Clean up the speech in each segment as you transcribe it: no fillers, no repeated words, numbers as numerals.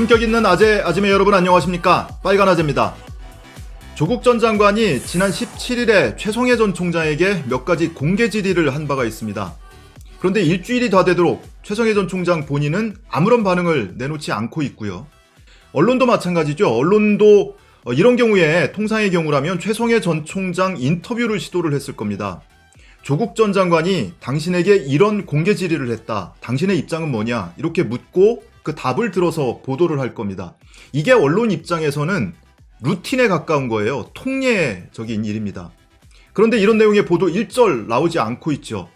품격 있는 아재 여러분 안녕하십니까? 빨간 아재입니다. 조국 전 장관이 지난 17일에 최성해 전 총장에게 몇 가지 공개 질의를 한 바가 있습니다. 그런데 일주일이 다 되도록 최성해 전 총장 본인은 아무런 반응을 내놓지 않고 있고요. 언론도 마찬가지죠. 언론도 이런 경우에 통상의 경우라면 최성해 전 총장 인터뷰를 시도를 했을 겁니다. 조국 전 장관이 당신에게 이런 공개 질의를 했다. 당신의 입장은 뭐냐? 이렇게 묻고 그 답을 들어서 보도를 할 겁니다. 이게 언론 입장에서는 루틴에 가까운 거예요. 통례적인 일입니다. 그런데 이런 내용의 보도 일절 나오지 않고 있죠.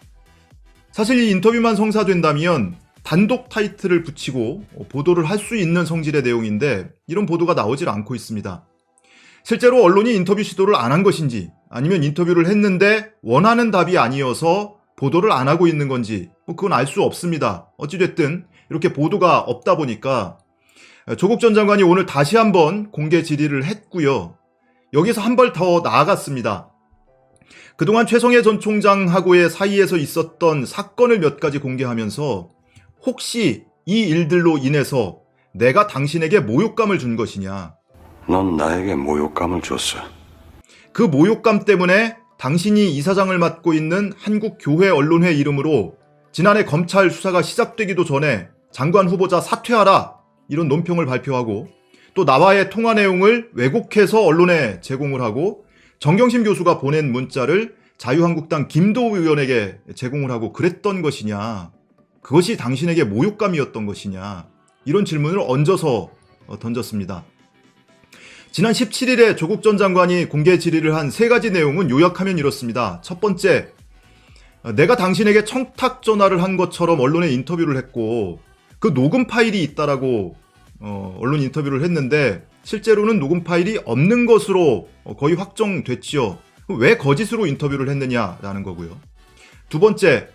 사실 이 인터뷰만 성사된다면 단독 타이틀을 붙이고 보도를 할 수 있는 성질의 내용인데 이런 보도가 나오질 않고 있습니다. 실제로 언론이 인터뷰 시도를 안 한 것인지 아니면 인터뷰를 했는데 원하는 답이 아니어서 보도를 안 하고 있는 건지 그건 알 수 없습니다. 어찌됐든 이렇게 보도가 없다 보니까 조국 전 장관이 오늘 다시 한번 공개 질의를 했고요. 여기서 한 발 더 나아갔습니다. 그동안 최성해 전 총장하고의 사이에서 있었던 사건을 몇 가지 공개하면서 혹시 이 일들로 인해서 내가 당신에게 모욕감을 준 것이냐? 넌 나에게 모욕감을 줬어. 그 모욕감 때문에 당신이 이사장을 맡고 있는 한국교회언론회 이름으로 지난해 검찰 수사가 시작되기도 전에 장관 후보자 사퇴하라 이런 논평을 발표하고 또 나와의 통화 내용을 왜곡해서 언론에 제공을 하고 정경심 교수가 보낸 문자를 자유한국당 김도우 의원에게 제공을 하고 그랬던 것이냐, 그것이 당신에게 모욕감이었던 것이냐, 이런 질문을 얹어서 던졌습니다. 지난 17일에 조국 전 장관이 공개 질의를 한 세 가지 내용은 요약하면 이렇습니다. 첫 번째, 내가 당신에게 청탁 전화를 한 것처럼 언론에 인터뷰를 했고 그 녹음 파일이 있다라고 언론 인터뷰를 했는데 실제로는 녹음 파일이 없는 것으로 거의 확정됐지요. 왜 거짓으로 인터뷰를 했느냐라는 거고요. 두 번째,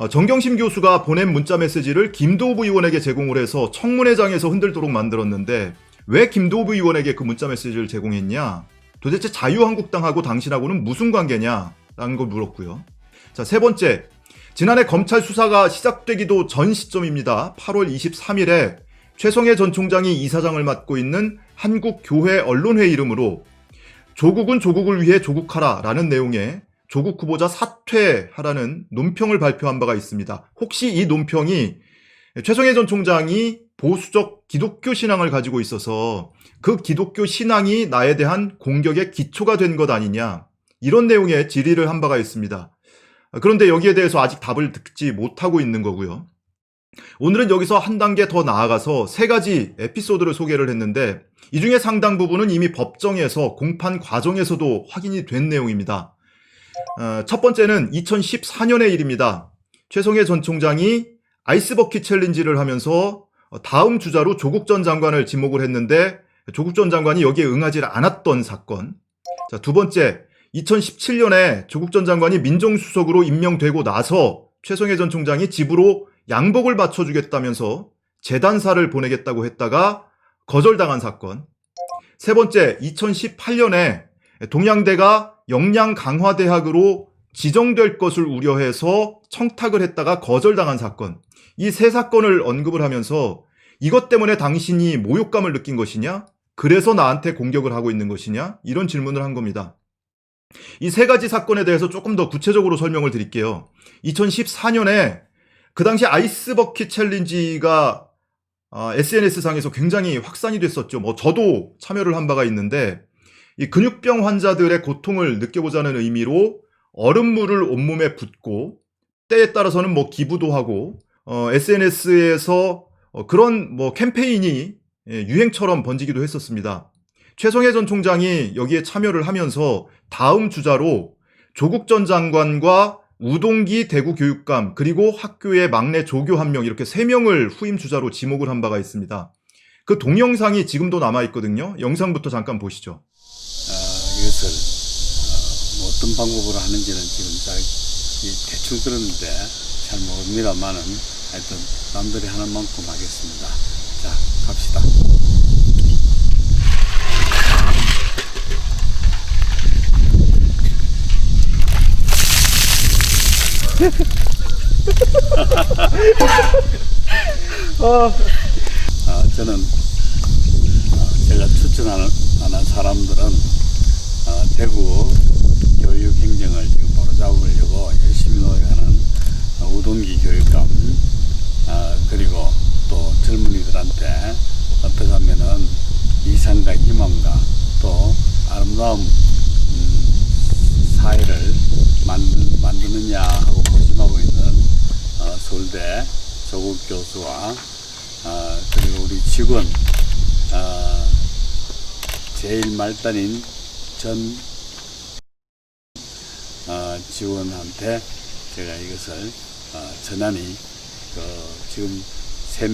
정경심 교수가 보낸 문자 메시지를 김도우 의원에게 제공을 해서 청문회장에서 흔들도록 만들었는데 왜 김도우 의원에게 그 문자 메시지를 제공했냐? 도대체 자유한국당하고 당신하고는 무슨 관계냐라는 걸 물었고요. 자, 세 번째, 지난해 검찰 수사가 시작되기도 전 시점입니다. 8월 23일에 최성해 전 총장이 이사장을 맡고 있는 한국교회언론회 이름으로 조국은 조국을 위해 조국하라 라는 내용의 조국 후보자 사퇴하라는 논평을 발표한 바가 있습니다. 혹시 이 논평이 최성해 전 총장이 보수적 기독교 신앙을 가지고 있어서 그 기독교 신앙이 나에 대한 공격의 기초가 된 것 아니냐, 이런 내용의 질의를 한 바가 있습니다. 그런데 여기에 대해서 아직 답을 듣지 못하고 있는 거고요. 오늘은 여기서 한 단계 더 나아가서 세 가지 에피소드를 소개를 했는데 이 중에 상당 부분은 이미 법정에서 공판 과정에서도 확인이 된 내용입니다. 첫 번째는 2014년의 일입니다. 최성해 전 총장이 아이스버킷 챌린지를 하면서 다음 주자로 조국 전 장관을 지목을 했는데 조국 전 장관이 여기에 응하지 않았던 사건. 자, 두 번째, 2017년에 조국 전 장관이 민정수석으로 임명되고 나서 최성해 전 총장이 집으로 양복을 맞춰주겠다면서 재단사를 보내겠다고 했다가 거절당한 사건. 세 번째, 2018년에 동양대가 역량강화대학으로 지정될 것을 우려해서 청탁을 했다가 거절당한 사건. 이 세 사건을 언급을 하면서 이것 때문에 당신이 모욕감을 느낀 것이냐? 그래서 나한테 공격을 하고 있는 것이냐? 이런 질문을 한 겁니다. 이 세 가지 사건에 대해서 조금 더 구체적으로 설명을 드릴게요. 2014년에 그 당시 아이스버킷 챌린지가 SNS상에서 굉장히 확산이 됐었죠. 저도 참여를 한 바가 있는데 이 근육병 환자들의 고통을 느껴보자는 의미로 얼음물을 온몸에 붓고 때에 따라서는 기부도 하고 SNS에서 그런 캠페인이 유행처럼 번지기도 했었습니다. 최성해 전 총장이 여기에 참여를 하면서 다음 주자로 조국 전 장관과 우동기 대구교육감 그리고 학교의 막내 조교 1명 이렇게 3명을 후임 주자로 지목을 한 바가 있습니다. 그 동영상이 지금도 남아있거든요. 영상부터 잠깐 보시죠. 이것을 어떤 방법으로 하는지는 지금 잘 대충 들었는데 잘 모릅니다만은 하여튼 남들이 하는 만큼 하겠습니다. 자, 갑시다. 저는 제가 추천하는 사람들은 대구 교육 행정을 지금 바로잡으려고 열심히 노력하는 우동기 교육감, 그리고 또 젊은이들한테 어떻게 하면은 이상과 희망과 또 아름다운 사회를 만드느냐 하고 고심하고 있는 서울대 조국 교수와 그리고 우리 직원 제일 말단인 전 직원한테 제가 이것을 전하니 지금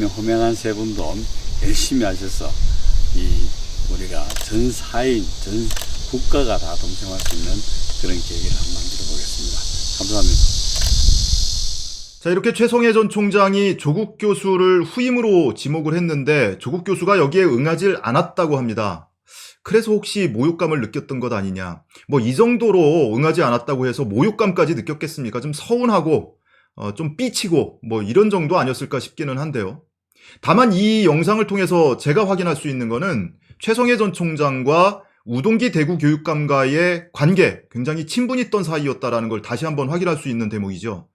호명한 세 분도 열심히 하셔서 우리가 전 사회인, 전 국가가 다 동참할 수 있는 그런 계기를 한번 만들어 보겠습니다. 감사합니다. 자, 이렇게 최성해 전 총장이 조국 교수를 후임으로 지목을 했는데 조국 교수가 여기에 응하지 않았다고 합니다. 그래서 혹시 모욕감을 느꼈던 것 아니냐. 뭐 이 정도로 응하지 않았다고 해서 모욕감까지 느꼈겠습니까? 좀 서운하고 좀 삐치고 뭐 이런 정도 아니었을까 싶기는 한데요. 다만 이 영상을 통해서 제가 확인할 수 있는 거는 최성해 전 총장과 우동기 대구 교육감과의 관계, 굉장히 친분이 있던 사이였다라는 걸 다시 한번 확인할 수 있는 대목이죠.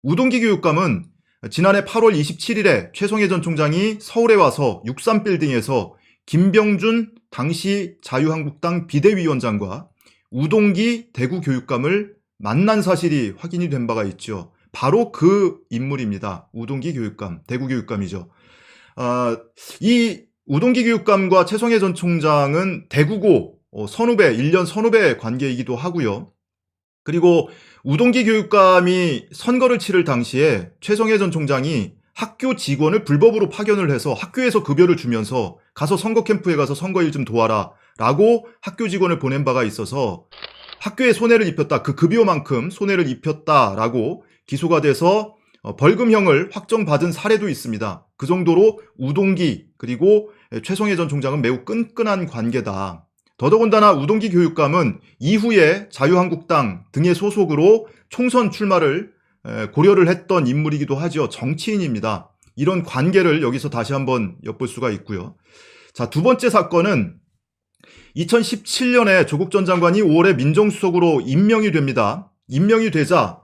우동기 교육감은 지난해 8월 27일에 최성해 전 총장이 서울에 와서 63빌딩에서 김병준 당시 자유한국당 비대위원장과 우동기 대구 교육감을 만난 사실이 확인이 된 바가 있죠. 바로 그 인물입니다. 우동기 교육감, 대구 교육감이죠. 이 우동기 교육감과 최성해 전 총장은 대구고 선후배, 1년 선후배 관계이기도 하고요. 그리고 우동기 교육감이 선거를 치를 당시에 최성해 전 총장이 학교 직원을 불법으로 파견을 해서 학교에서 급여를 주면서 가서 선거 캠프에 가서 선거일 좀 도와라 라고 학교 직원을 보낸 바가 있어서 학교에 손해를 입혔다, 그 급여만큼 손해를 입혔다라고 기소가 돼서 벌금형을 확정받은 사례도 있습니다. 그 정도로 우동기 그리고 최성해 전 총장은 매우 끈끈한 관계다. 더더군다나 우동기 교육감은 이후에 자유한국당 등의 소속으로 총선 출마를 고려를 했던 인물이기도 하죠. 정치인입니다. 이런 관계를 여기서 다시 한번 엿볼 수가 있고요. 자, 두 번째 사건은 2017년에 조국 전 장관이 5월에 민정수석으로 임명이 됩니다. 임명이 되자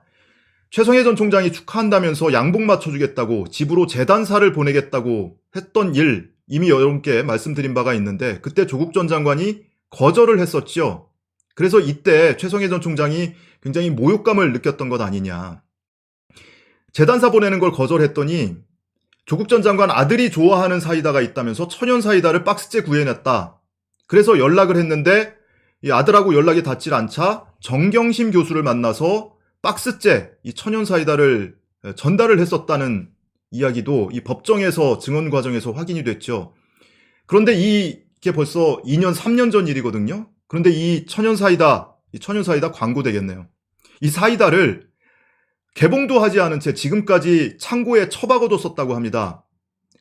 최성해 전 총장이 축하한다면서 양복 맞춰주겠다고 집으로 재단사를 보내겠다고 했던 일 이미 여러분께 말씀드린 바가 있는데 그때 조국 전 장관이 거절을 했었죠. 그래서 이때 최성해 전 총장이 굉장히 모욕감을 느꼈던 것 아니냐. 재단사 보내는 걸 거절했더니 조국 전 장관 아들이 좋아하는 사이다가 있다면서 천연 사이다를 박스째 구해냈다. 그래서 연락을 했는데 이 아들하고 연락이 닿질 않자 정경심 교수를 만나서 박스째 이 천연 사이다를 전달을 했었다는 이야기도 이 법정에서 증언 과정에서 확인이 됐죠. 그런데 이게 벌써 2년, 3년 전 일이거든요. 그런데 이 천연 사이다 광고 되겠네요. 이 사이다를 개봉도 하지 않은 채 지금까지 창고에 처박아뒀었다고 합니다.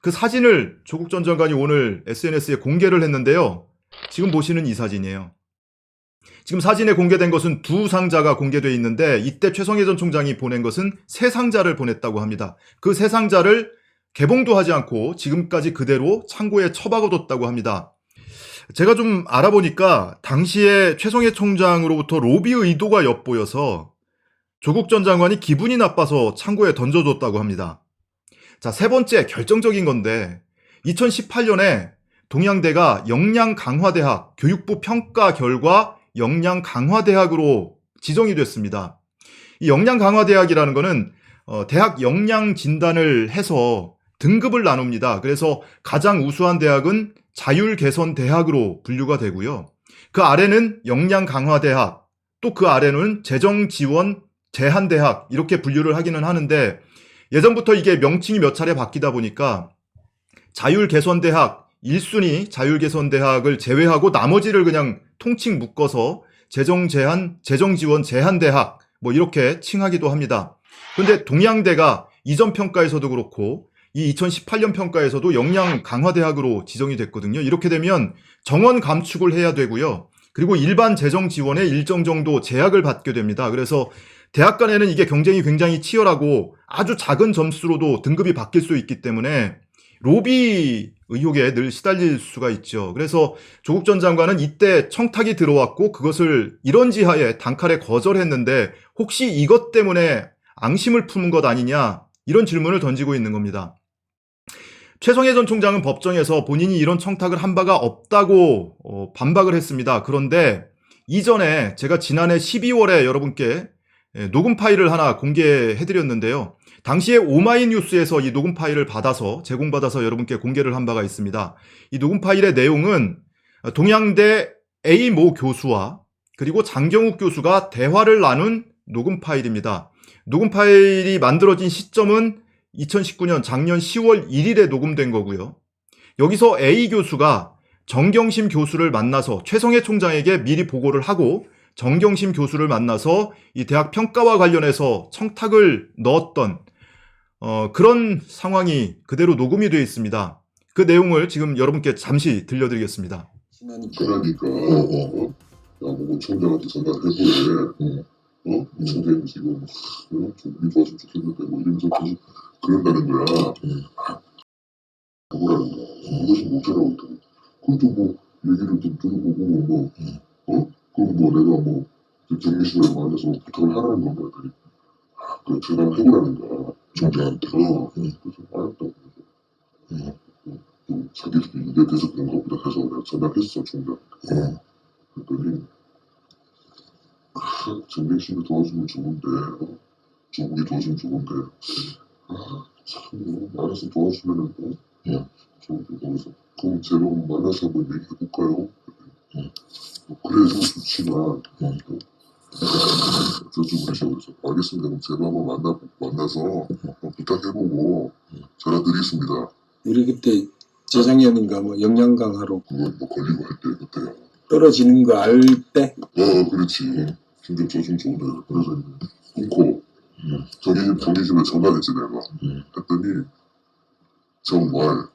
그 사진을 조국 전 장관이 오늘 SNS에 공개를 했는데요. 지금 보시는 이 사진이에요. 지금 사진에 공개된 것은 두 상자가 공개되어 있는데 이때 최성해 전 총장이 보낸 것은 세 상자를 보냈다고 합니다. 그 세 상자를 개봉도 하지 않고 지금까지 그대로 창고에 처박아뒀다고 합니다. 제가 좀 알아보니까 당시에 최성해 총장으로부터 로비 의도가 엿보여서 조국 전 장관이 기분이 나빠서 창고에 던져줬다고 합니다. 자, 세 번째 결정적인 건데 2018년에 동양대가 역량강화대학 교육부 평가 결과 역량강화대학으로 지정이 됐습니다. 이 역량강화대학이라는 거는 대학 역량 진단을 해서 등급을 나눕니다. 그래서 가장 우수한 대학은 자율개선대학으로 분류가 되고요. 그 아래는 역량강화대학, 또 그 아래는 재정지원 제한대학 이렇게 분류를 하기는 하는데 예전부터 이게 명칭이 몇 차례 바뀌다 보니까 자율개선대학 1순위 자율개선대학을 제외하고 나머지를 그냥 통칭 묶어서 재정제한, 재정지원 제한대학 뭐 이렇게 칭하기도 합니다. 그런데 동양대가 이전 평가에서도 그렇고 이 2018년 평가에서도 역량 강화대학으로 지정이 됐거든요. 이렇게 되면 정원 감축을 해야 되고요. 그리고 일반 재정 지원에 일정 정도 제약을 받게 됩니다. 그래서 대학 간에는 이게 경쟁이 굉장히 치열하고 아주 작은 점수로도 등급이 바뀔 수 있기 때문에 로비 의혹에 늘 시달릴 수가 있죠. 그래서 조국 전 장관은 이때 청탁이 들어왔고 그것을 이런지하에 단칼에 거절했는데 혹시 이것 때문에 앙심을 품은 것 아니냐 이런 질문을 던지고 있는 겁니다. 최성해 전 총장은 법정에서 본인이 이런 청탁을 한 바가 없다고 반박을 했습니다. 그런데 이전에 제가 지난해 12월에 여러분께 녹음 파일을 하나 공개해드렸는데요. 당시에 오마이뉴스에서 이 녹음 파일을 제공받아서 여러분께 공개를 한 바가 있습니다. 이 녹음 파일의 내용은 동양대 A 모 교수와 그리고 장경욱 교수가 대화를 나눈 녹음 파일입니다. 녹음 파일이 만들어진 시점은 2019년 작년 10월 1일에 녹음된 거고요. 여기서 A 교수가 정경심 교수를 만나서 최성해 총장에게 미리 보고를 하고 정경심 교수를 만나서 이 대학 평가와 관련해서 청탁을 넣었던 그런 상황이 그대로 녹음이 되어 있습니다. 그 내용을 지금 여러분께 잠시 들려드리겠습니다. 그러니까 나보고 총장한테 전화해보래. 총장이 지금 좀 우리 도와주면 좋겠는데 뭐 이러면서 계속 그런다는 거야. 뭐라는 거야. 그것이 뭐더라고 했더니 그것도 뭐 얘기를 좀 들어보고 그럼 뭐 내가 뭐 정리실에 만나서 부탁을 하라는 건가 했더니 그 전화를 해보라는 거야. 총장한테. 그래서 알았다고. 자기들이 이게 돼서 그런가 보다 해서 내가 전화했어 총장한테. 그랬더니 정경심이 도와주면 좋은데 조국이 도와주면 좋은데 참 알아서 도와주면은 좋은데 거기서 그럼 제가 만나서 한번 얘기해볼까요? 그래도 좋지만 저쪽으로 그래서 알겠습니다. 그럼 제가 한번 만나서 부탁해보고 전화드리겠습니다. 우리 그때 재작년인가 뭐 영양 강화로 그건 뭐 걸리고 할 때 그때야. 떨어지는 거 알 때? 그렇지. 근데 저좀 좋은데 그래서 이제 끊고 정리집에 전화했지 내가. 했더니 정말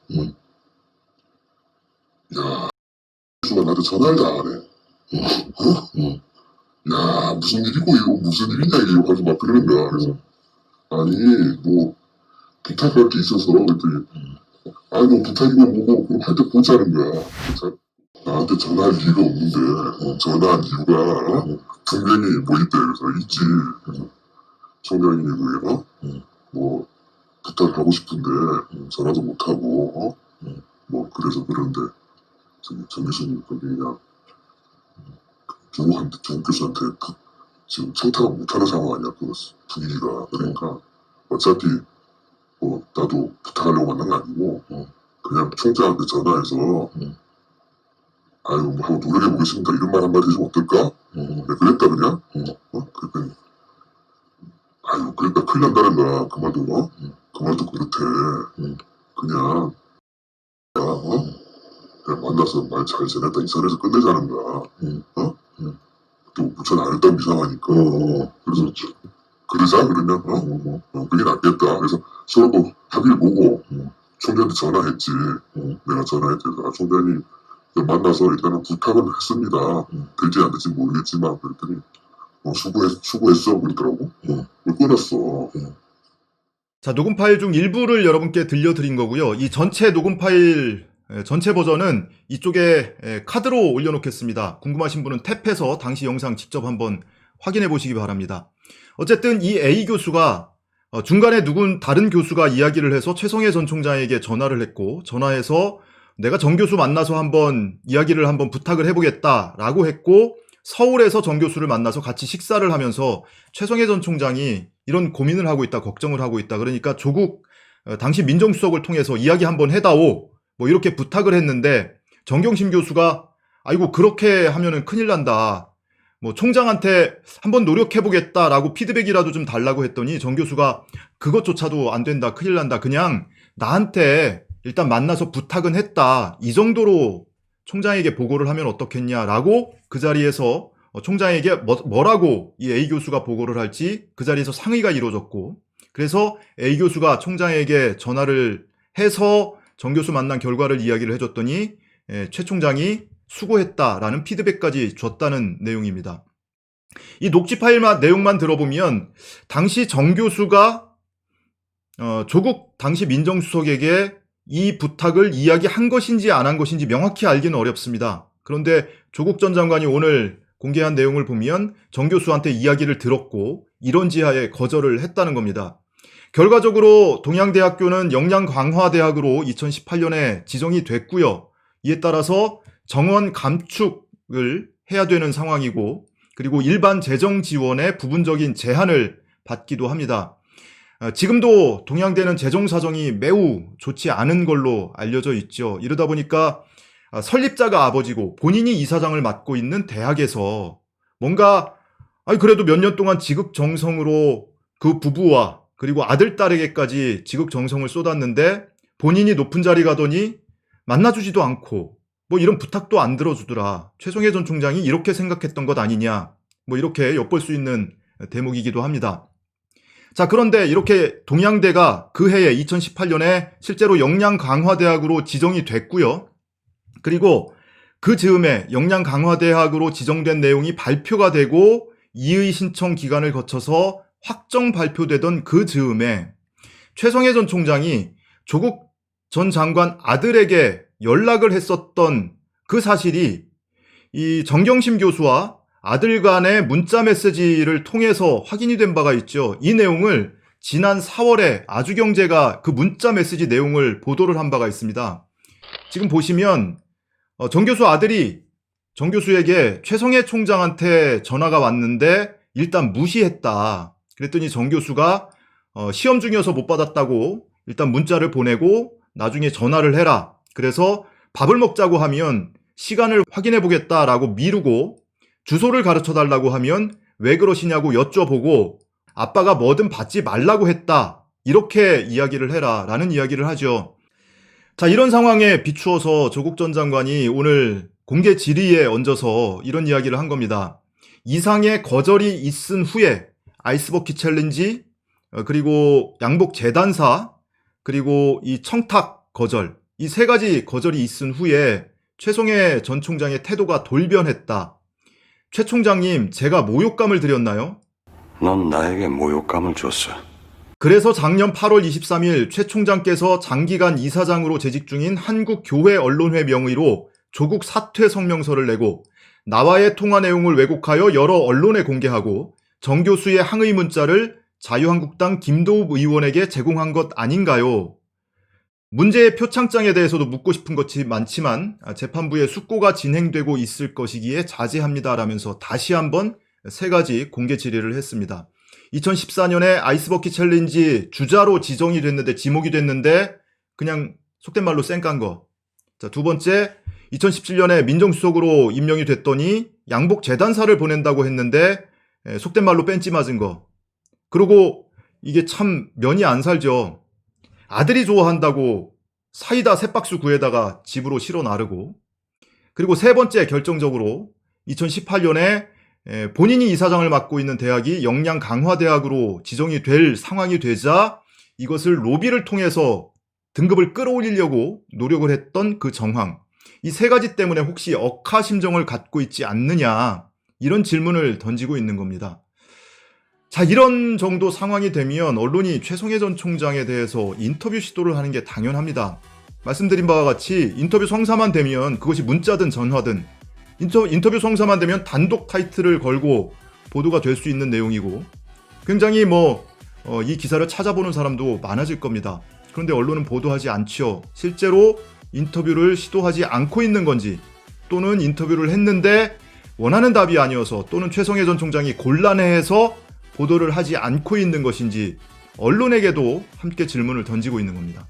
야 수가 나한테 전화를 다 안 해. 야 무슨 일이고 이거 무슨 일이냐 이거 가지고 막 그러는 거야. 그래서 아니 뭐 부탁할 게 있어서 그랬더니 아니 뭐 부탁이고 뭐고 그럼 할 때 보자는 거야. 나한테 전화할 이유가 없는데 전화한 이유가 분명히 뭐 있대. 그래서 있지. 그래서 총장이 그게 뭐 부탁을 하고 싶은데 전화도 못하고 뭐 그래서 그런데 정 교수님 거기 그냥 조국 교수한테 지금 청탁을 못하는 상황 아니야 그 분위기가. 그러니까 어차피 뭐 나도 부탁하려고 만난 거 아니고 그냥 총장한테 전화해서 아유 뭐 한번 노력해보겠습니다 이런 말 한마디 해주면 어떨까? 그랬다 그냥 그랬더니 아유 그랬다 큰일 난다는 거야. 그 말도 그 말도 그렇대. 그냥 그냥 만나서 말 잘 지냈다 이 선에서 끝내자는 거야. 또 무천 안 했다면 이상하니까. 그래서 그러자 그러면 그게 낫겠다. 그래서 서로 또 합의를 보고 총장한테 전화했지. 내가 전화했지. 총장님 만나서 일단은 부탁은 했습니다. 될지 안 될지 모르겠지만 그랬더니 수고했어 그러더라고. 끊었어. 자, 녹음 파일 중 일부를 여러분께 들려드린 거고요. 이 전체 녹음 파일 전체 버전은 이쪽에 카드로 올려놓겠습니다. 궁금하신 분은 탭해서 당시 영상 직접 한번 확인해 보시기 바랍니다. 어쨌든 이 A 교수가 중간에 다른 교수가 이야기를 해서 최성해 전 총장에게 전화를 했고 전화해서 내가 정 교수 만나서 이야기를 한번 부탁을 해보겠다라고 했고 서울에서 정 교수를 만나서 같이 식사를 하면서 최성해 전 총장이 이런 고민을 하고 있다, 걱정을 하고 있다. 그러니까 조국 당시 민정수석을 통해서 이야기 한번 해다오. 뭐 이렇게 부탁을 했는데 정경심 교수가 아이고 그렇게 하면은 큰일 난다. 뭐 총장한테 한번 노력해보겠다라고 피드백이라도 좀 달라고 했더니 정 교수가 그것조차도 안 된다, 큰일 난다. 그냥 나한테 일단 만나서 부탁은 했다. 이 정도로 총장에게 보고를 하면 어떻겠냐라고 그 자리에서 총장에게 뭐라고 이 A 교수가 보고를 할지 그 자리에서 상의가 이루어졌고 그래서 A 교수가 총장에게 전화를 해서 정 교수 만난 결과를 이야기를 해줬더니 최 총장이 수고했다라는 피드백까지 줬다는 내용입니다. 이 녹취 파일 내용만 들어보면 당시 정 교수가 조국 당시 민정수석에게 이 부탁을 이야기한 것인지 안 한 것인지 명확히 알기는 어렵습니다. 그런데 조국 전 장관이 오늘 공개한 내용을 보면 정 교수한테 이야기를 들었고 이런 지하에 거절을 했다는 겁니다. 결과적으로 동양대학교는 역량강화대학으로 2018년에 지정이 됐고요. 이에 따라서 정원 감축을 해야 되는 상황이고 그리고 일반 재정 지원의 부분적인 제한을 받기도 합니다. 지금도 동양대는 재정 사정이 매우 좋지 않은 걸로 알려져 있죠. 이러다 보니까 설립자가 아버지고 본인이 이사장을 맡고 있는 대학에서 뭔가 그래도 몇 년 동안 지극정성으로 그 부부와 그리고 아들 딸에게까지 지극정성을 쏟았는데 본인이 높은 자리 가더니 만나주지도 않고 뭐 이런 부탁도 안 들어주더라. 최성해 전 총장이 이렇게 생각했던 것 아니냐. 뭐 이렇게 엿볼 수 있는 대목이기도 합니다. 자, 그런데 이렇게 동양대가 그 해에 2018년에 실제로 역량강화대학으로 지정이 됐고요. 그리고 그 즈음에 역량강화대학으로 지정된 내용이 발표가 되고 이의 신청 기간을 거쳐서 확정 발표되던 그 즈음에 최성해 전 총장이 조국 전 장관 아들에게 연락을 했었던 그 사실이 이 정경심 교수와 아들 간의 문자 메시지를 통해서 확인이 된 바가 있죠. 이 내용을 지난 4월에 아주경제가 그 문자 메시지 내용을 보도를 한 바가 있습니다. 지금 보시면 정 교수 아들이 정 교수에게 최성해 총장한테 전화가 왔는데 일단 무시했다. 그랬더니 정 교수가 시험 중이어서 못 받았다고 일단 문자를 보내고 나중에 전화를 해라. 그래서 밥을 먹자고 하면 시간을 확인해 보겠다라고 미루고 주소를 가르쳐 달라고 하면 왜 그러시냐고 여쭤보고 아빠가 뭐든 받지 말라고 했다. 이렇게 이야기를 해라 라는 이야기를 하죠. 자, 이런 상황에 비추어서 조국 전 장관이 오늘 공개 질의에 얹어서 이런 이야기를 한 겁니다. 이상의 거절이 있은 후에 아이스버킷 챌린지, 그리고 양복 재단사, 그리고 이 청탁 거절, 이 세 가지 거절이 있은 후에 최성해 전 총장의 태도가 돌변했다. 최 총장님, 제가 모욕감을 드렸나요? 넌 나에게 모욕감을 줬어. 그래서 작년 8월 23일 최 총장께서 장기간 이사장으로 재직 중인 한국교회언론회 명의로 조국 사퇴 성명서를 내고 나와의 통화 내용을 왜곡하여 여러 언론에 공개하고 정 교수의 항의 문자를 자유한국당 김도읍 의원에게 제공한 것 아닌가요? 문제의 표창장에 대해서도 묻고 싶은 것이 많지만 재판부의 숙고가 진행되고 있을 것이기에 자제합니다라면서 다시 한번 세 가지 공개 질의를 했습니다. 2014년에 아이스버킷 챌린지 주자로 지정이 됐는데 지목이 됐는데 그냥 속된 말로 쌩깐 거. 자, 두 번째, 2017년에 민정수석으로 임명이 됐더니 양복 재단사를 보낸다고 했는데 속된 말로 뺀찌 맞은 거. 그리고 이게 참 면이 안 살죠. 아들이 좋아한다고 사이다 3박스 구에다가 집으로 실어 나르고, 그리고 세 번째 결정적으로 2018년에 본인이 이사장을 맡고 있는 대학이 역량강화대학으로 지정이 될 상황이 되자 이것을 로비를 통해서 등급을 끌어올리려고 노력을 했던 그 정황. 이 세 가지 때문에 혹시 억하심정을 갖고 있지 않느냐, 이런 질문을 던지고 있는 겁니다. 자, 이런 정도 상황이 되면 언론이 최성해 전 총장에 대해서 인터뷰 시도를 하는 게 당연합니다. 말씀드린 바와 같이 인터뷰 성사만 되면 그것이 문자든 전화든 인터뷰 성사만 되면 단독 타이틀을 걸고 보도가 될 수 있는 내용이고 굉장히 이 기사를 찾아보는 사람도 많아질 겁니다. 그런데 언론은 보도하지 않죠. 실제로 인터뷰를 시도하지 않고 있는 건지, 또는 인터뷰를 했는데 원하는 답이 아니어서, 또는 최성해 전 총장이 곤란해해서 보도를 하지 않고 있는 것인지 언론에게도 함께 질문을 던지고 있는 겁니다.